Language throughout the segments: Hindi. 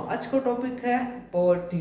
आज का टॉपिक है poverty,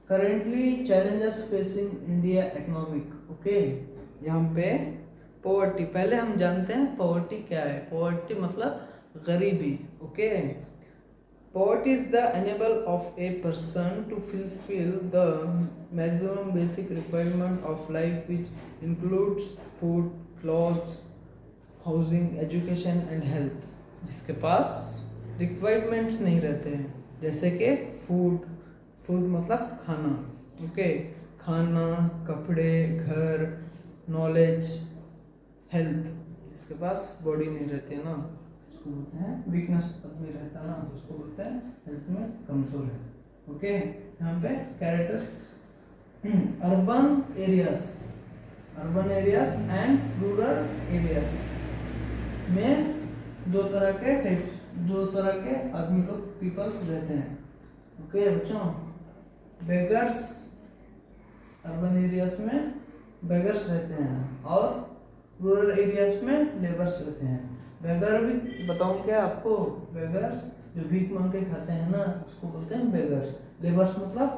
currently challenges facing India economic. Okay, यहाँ पे पॉवर्टी, पहले हम जानते हैं पॉवर्टी क्या है। पॉवर्टी मतलब गरीबी। Okay, poverty is the enable of a person to fulfill the maximum basic requirement of life, which includes food, clothes, housing, education and health। जिसके पास रिक्वायरमेंट्स नहीं रहते हैं, जैसे कि फूड, फूड मतलब खाना। ओके, खाना, कपड़े, घर, नॉलेज, हेल्थ। जिसके पास बॉडी नहीं रहती है ना, उसको बोलते हैं वीकनेस आदमी रहता है ना, उसको बोलते हैं हेल्थ में कमजोर है। ओके, यहाँ पे characters urban areas, urban areas and rural areas में दो तरह के आदमी लोग, पीपल्स रहते हैं। ओके बच्चों, बेगर्स, अर्बन एरियाज में बेगर्स रहते हैं और रूरल एरियाज में लेबर्स रहते हैं। बेगर भी बताऊं क्या आपको? बेगर्स जो भीख मांग के खाते हैं ना, उसको बोलते हैं बेगर्स। लेबर्स मतलब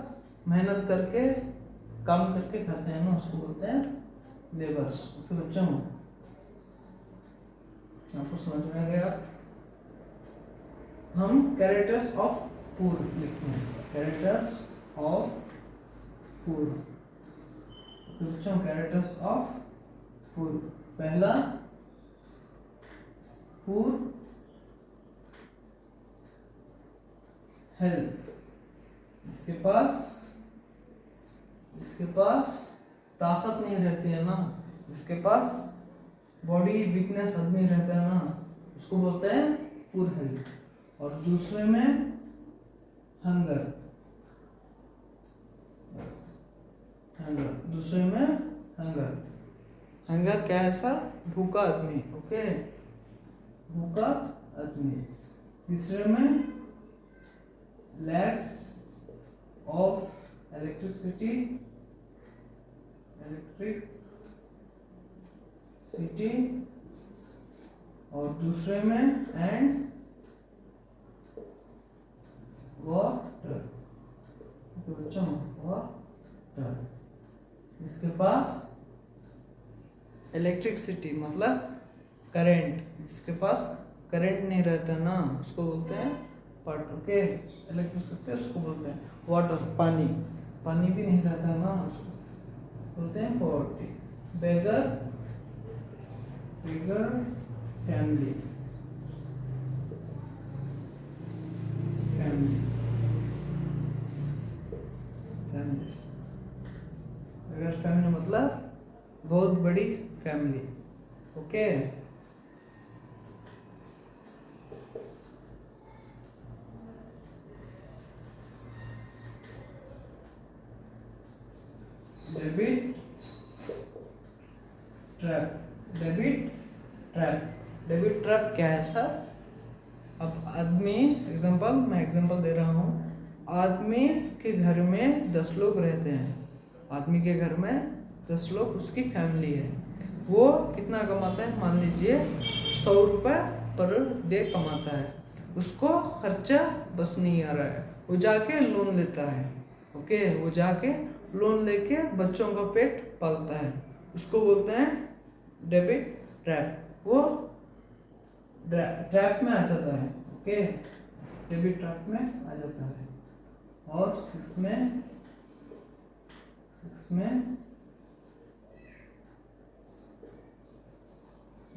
मेहनत करके, काम करके खाते हैं ना, उसको बोलते हैं लेबर्स। ओके बच्चों, आपको समझ में आ गया? हम कैरेक्टर्स ऑफ पुअर लिखते हैं, कैरेक्टर्स ऑफ पुअर। ओके बच्चों, कैरेक्टर्स ऑफ पुअर। पहला, पुअर हेल्थ, इसके पास ताकत नहीं रहती है ना, इसके पास बॉडी वीकनेस आदमी रहता है ना, उसको बोलते हैं पुअर हेल्थ। और दूसरे में हंगर, दूसरे में हंगर क्या है सर? भूखा आदमी। ओके, भूखा आदमी। तीसरे में लैक्स ऑफ इलेक्ट्रिसिटी और दूसरे में एंड वाटर। बच्चों, वाटर, इसके पास इलेक्ट्रिसिटी मतलब करंट, जिसके पास करंट नहीं रहता ना, उसको बोलते हैं वाटर। ओके, इलेक्ट्रिसिटी उसको बोलते हैं वाटर। पानी, पानी भी नहीं रहता ना, उसको बोलते हैं पॉवर्टी। बेगर, फैमिली, अगर फैमिली मतलब बहुत बड़ी family. Okay, debit trap, debit trap क्या है सर? अब आदमी, मैं एग्जांपल दे रहा हूँ। आदमी के घर में 10 लोग रहते हैं, आदमी के घर में 10 लोग, उसकी फैमिली है। वो कितना कमाता है? मान लीजिए 100 रुपये पर डे कमाता है, उसको खर्चा बस नहीं आ रहा है, वो जाके लोन लेता है। ओके, वो जाके लोन लेके बच्चों का पेट पालता है, उसको बोलते हैं डेबिट ट्रैप। वो ट्रैप में आ जाता है। ओके, डेबिट ट्रैप में आ जाता है। और 6 में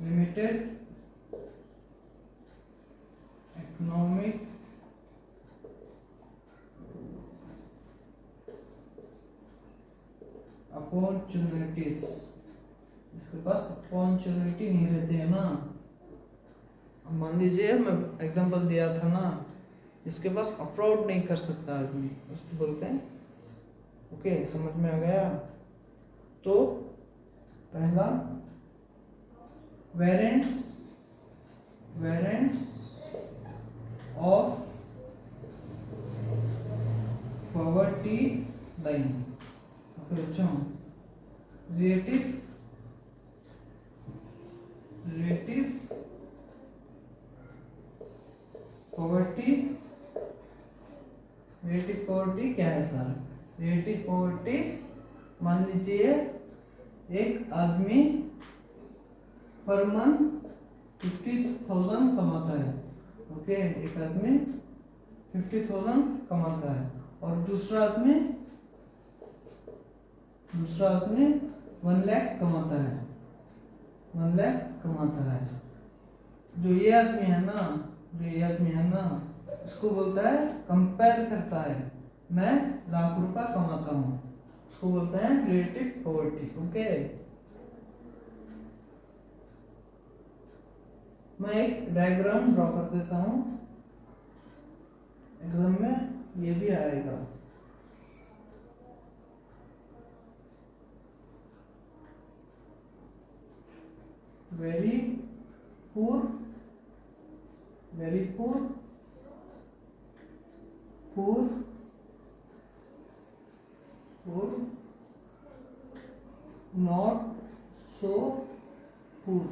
लिमिटेड इकोनॉमिक अपॉर्चुनिटीज, इसके पास अपॉर्चुनिटी नहीं रहती है ना। मान लीजिए मैं एग्जांपल दिया था ना, इसके पास अफोर्ड नहीं कर सकता आदमी, उसको बोलते हैं। ओके, समझ में आ गया? तो पहला variants of poverty line. Okay बच्चों, रिलेटिव पॉवर्टी रिलेटिव पॉवर्टी क्या है सर? रिलेटिव पॉवर्टी, मान लीजिए एक आदमी पर मंथ 50,000 कमाता है, ओके, एक आदमी 50,000 कमाता है और दूसरा आदमी 1 लाख कमाता है, 1 लाख कमाता है। जो ये आदमी है ना, इसको बोलता है, कंपेयर करता है, मैं लाख रुपया कमाता हूँ, उसको बोलते हैं रिलेटिव पॉवर्टी, ओके। मैं एक डायग्राम ड्रॉ कर देता हूँ, एग्जाम में ये भी आएगा। Very poor, not so poor,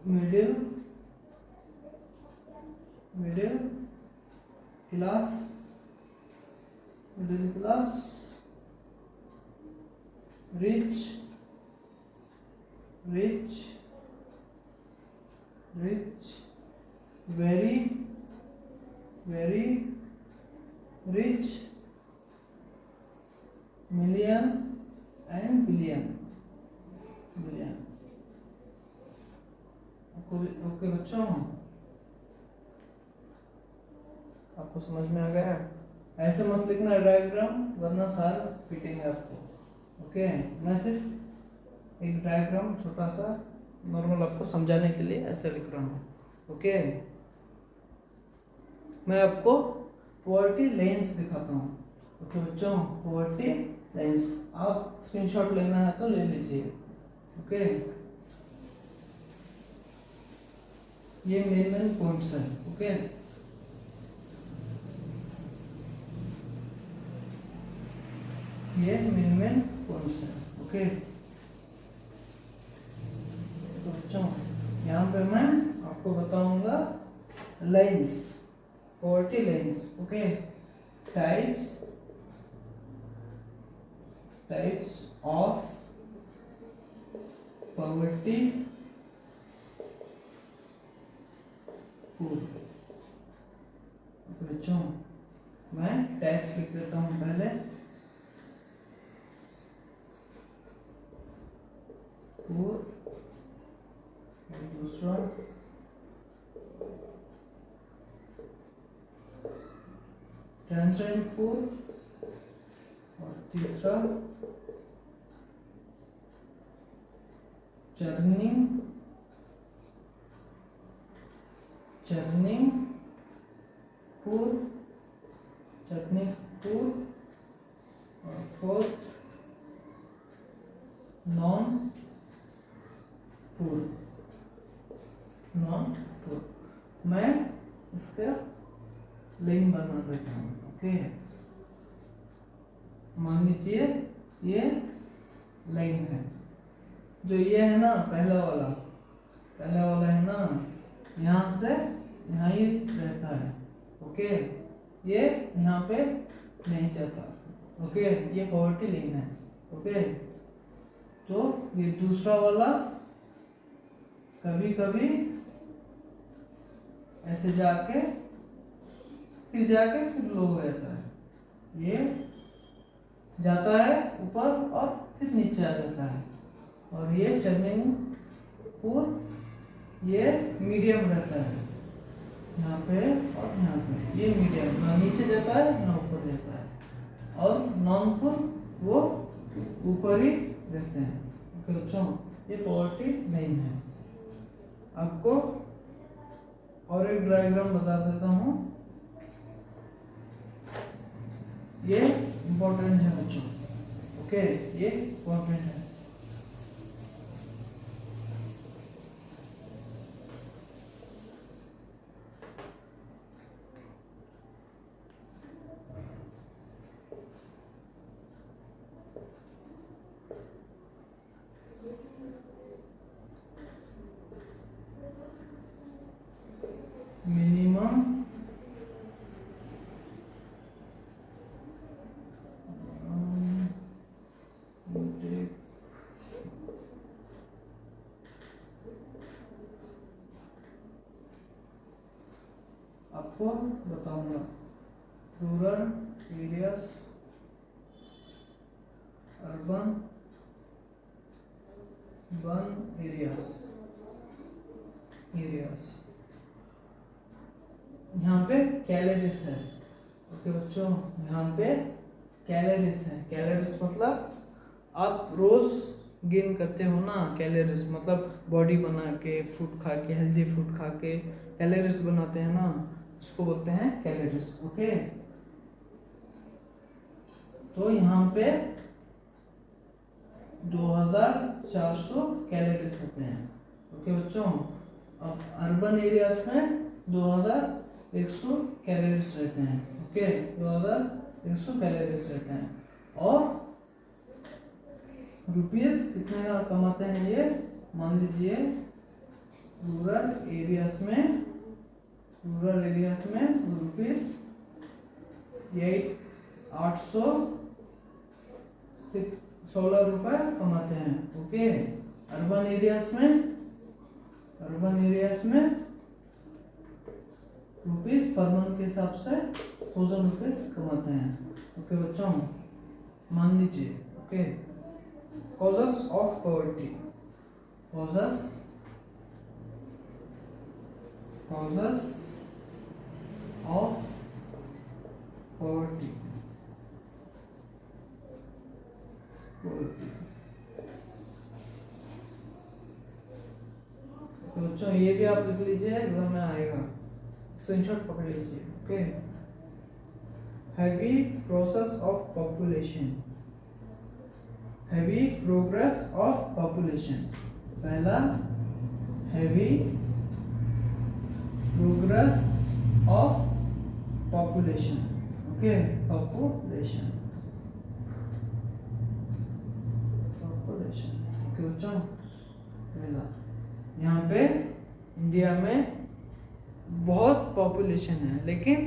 middle class, rich, very rich, million and billion। Okay बच्चों, आपको समझ में आ गया? ऐसे मत लिखना डायग्राम, वरना सार पीटेंगे आपको, ओके। मैं सिर्फ एक डायग्राम छोटा सा नॉर्मल आपको समझाने के लिए ऐसे लिख रहा हूँ, ओके। मैं आपको पॉवर्टी लाइंस दिखाता हूँ, ओके बच्चों, पॉवर्टी लाइंस। आप स्क्रीनशॉट लेना है तो ले लीजिए, ओके। ये मेन पॉइंट्स है, ओके। ये मेन पॉइंट्स है, ओके। तो बच्चों यहाँ पे मैं आपको बताऊंगा lines, poverty lines, okay. Types of poverty poor. बच्चों मैं टाइप्स लिख देता हूँ पहले। पुअर, दूसरा ट्रांसजेंडर पुअर, और तीसरा चर्निंग पुअर, और फोर्थ नॉन पुअर। मैं इसका लिंक बना देता हूँ, ओके। मान लीजिए ये लाइन है, जो ये है ना पहला वाला है ना, यहाँ से यहाँ ही रहता है, ओके। ये यहाँ पे नहीं जाता, ओके। ये पॉवर्टी लाइन है, ओके। तो ये दूसरा वाला कभी कभी ऐसे जाके फिर लो हो जाता है, ये जाता है ऊपर और फिर नीचे आ जाता है। और ये चर्निंग पुअर ये मीडियम रहता है, यहाँ पे और यहाँ पे ये मीडियम, ना नीचे जाता है ना ऊपर जाता है। और नॉन पुअर वो ऊपर ही रहते हैं, ओके बच्चों। ये पॉवर्टी लाइन है। आपको और एक डायग्राम बता देता हूँ, ये इम्पोर्टेंट है बच्चों, ओके। ये इम्पोर्टेंट है। आपको बताऊंगा। रूरल एरियाज, अर्बन एरियाज, यहाँ पे कैलोरीज है। ओके बच्चों, यहाँ पे कैलोरीज है। कैलोरीज मतलब आप रोज गेन करते हो ना, कैलोरीज मतलब बॉडी बना के, फूड खा के, हेल्दी फूड खा के कैलोरीज बनाते हैं ना, उसको बोलते हैं कैलोरीज। ओके, तो यहाँ पे 2400 कैलोरीज होते हैं। ओके बच्चों, अब अर्बन एरियाज में 2100 कैलोरीज रहते हैं। ओके, 2100 कैलोरीज रहते हैं। और रुपीस कितने का कमाते हैं ये, मान लीजिए रूरल एरियाज में रुपीस 816 रुपए कमाते हैं। ओके, अर्बन एरियाज में रुपीस पर मंथ के हिसाब से 1000 रुपीस कमाते हैं। ओके बच्चों, मान लीजिए। Okay, causes of poverty, causes of poverty, तो बच्चों ये भी आप लिख लीजिए, एग्जाम में आएगा, स्क्रीनशॉट पकड़ लीजिए। Okay, heavy process of population, heavy progress of population. पहला heavy progress of population. Okay, population. Okay बच्चों, पहला यहाँ पे इंडिया में बहुत पॉपुलेशन है लेकिन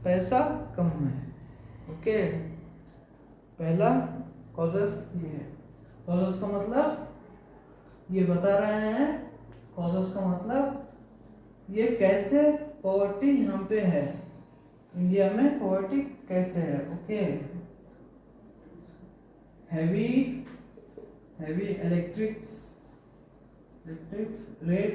पैसा कम है। ओके, पहला कॉजेस ये है। कॉजेस का मतलब ये बता रहे हैं, कॉजेस का मतलब ये कैसे पॉवर्टी यहाँ पे है, इंडिया में पॉवर्टी कैसे है। Okay, heavy electric rate,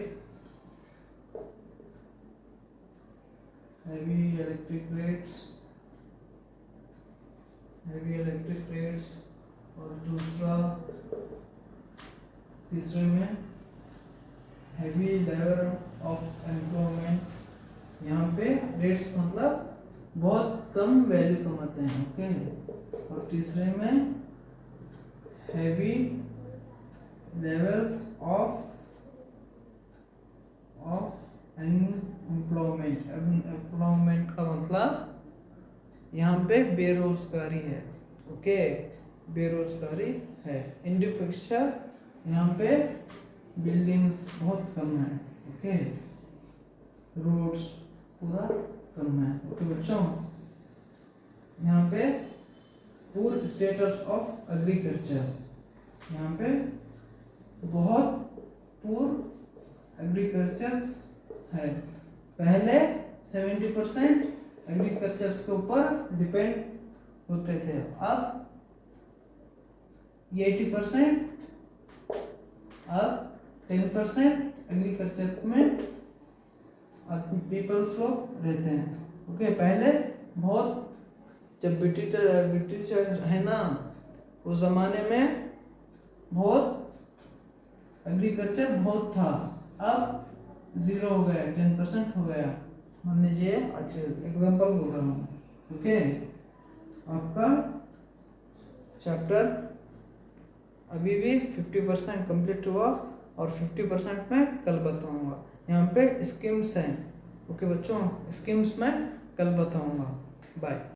heavy electric rates, और तीसरे में हैवी लेवल ऑफ एम्प्लॉयमेंट। यहाँ पे रेट्स मतलब बहुत कम वैल्यू कमाते हैं। ओके, और तीसरे में हैवी लेवल्स ऑफ एम्प्लॉयमेंट का मतलब यहाँ पे बेरोजगारी है। ओके, बेरोजगारी है। इंफ्रास्ट्रक्चर, यहाँ पे बिल्डिंग्स बहुत कम है। ओके, रोड्स पूरा कम है। ओके बच्चों, यहाँ पे पुअर स्टेटस ऑफ एग्रीकल्चर्स, यहाँ पे बहुत पुअर एग्रीकल्चर्स है। पहले 70% एग्रीकल्चर्स के ऊपर डिपेंड होते थे, अब 80%, अब 10% एग्रीकल्चर में पीपल्स लोग रहते हैं। ओके, पहले बहुत, जब ब्रिटिश है ना, उस जमाने में बहुत एग्रीकल्चर बहुत था, अब 0 हो गया, 10% हो गया। मान लीजिए, अच्छा एग्जांपल बोल रहा हूँ। ओके, आपका चैप्टर अभी भी 50% कंप्लीट हुआ और 50% में कल बताऊंगा। यहाँ पे स्कीम्स हैं। ओके बच्चों, स्कीम्स में कल बताऊंगा। बाय।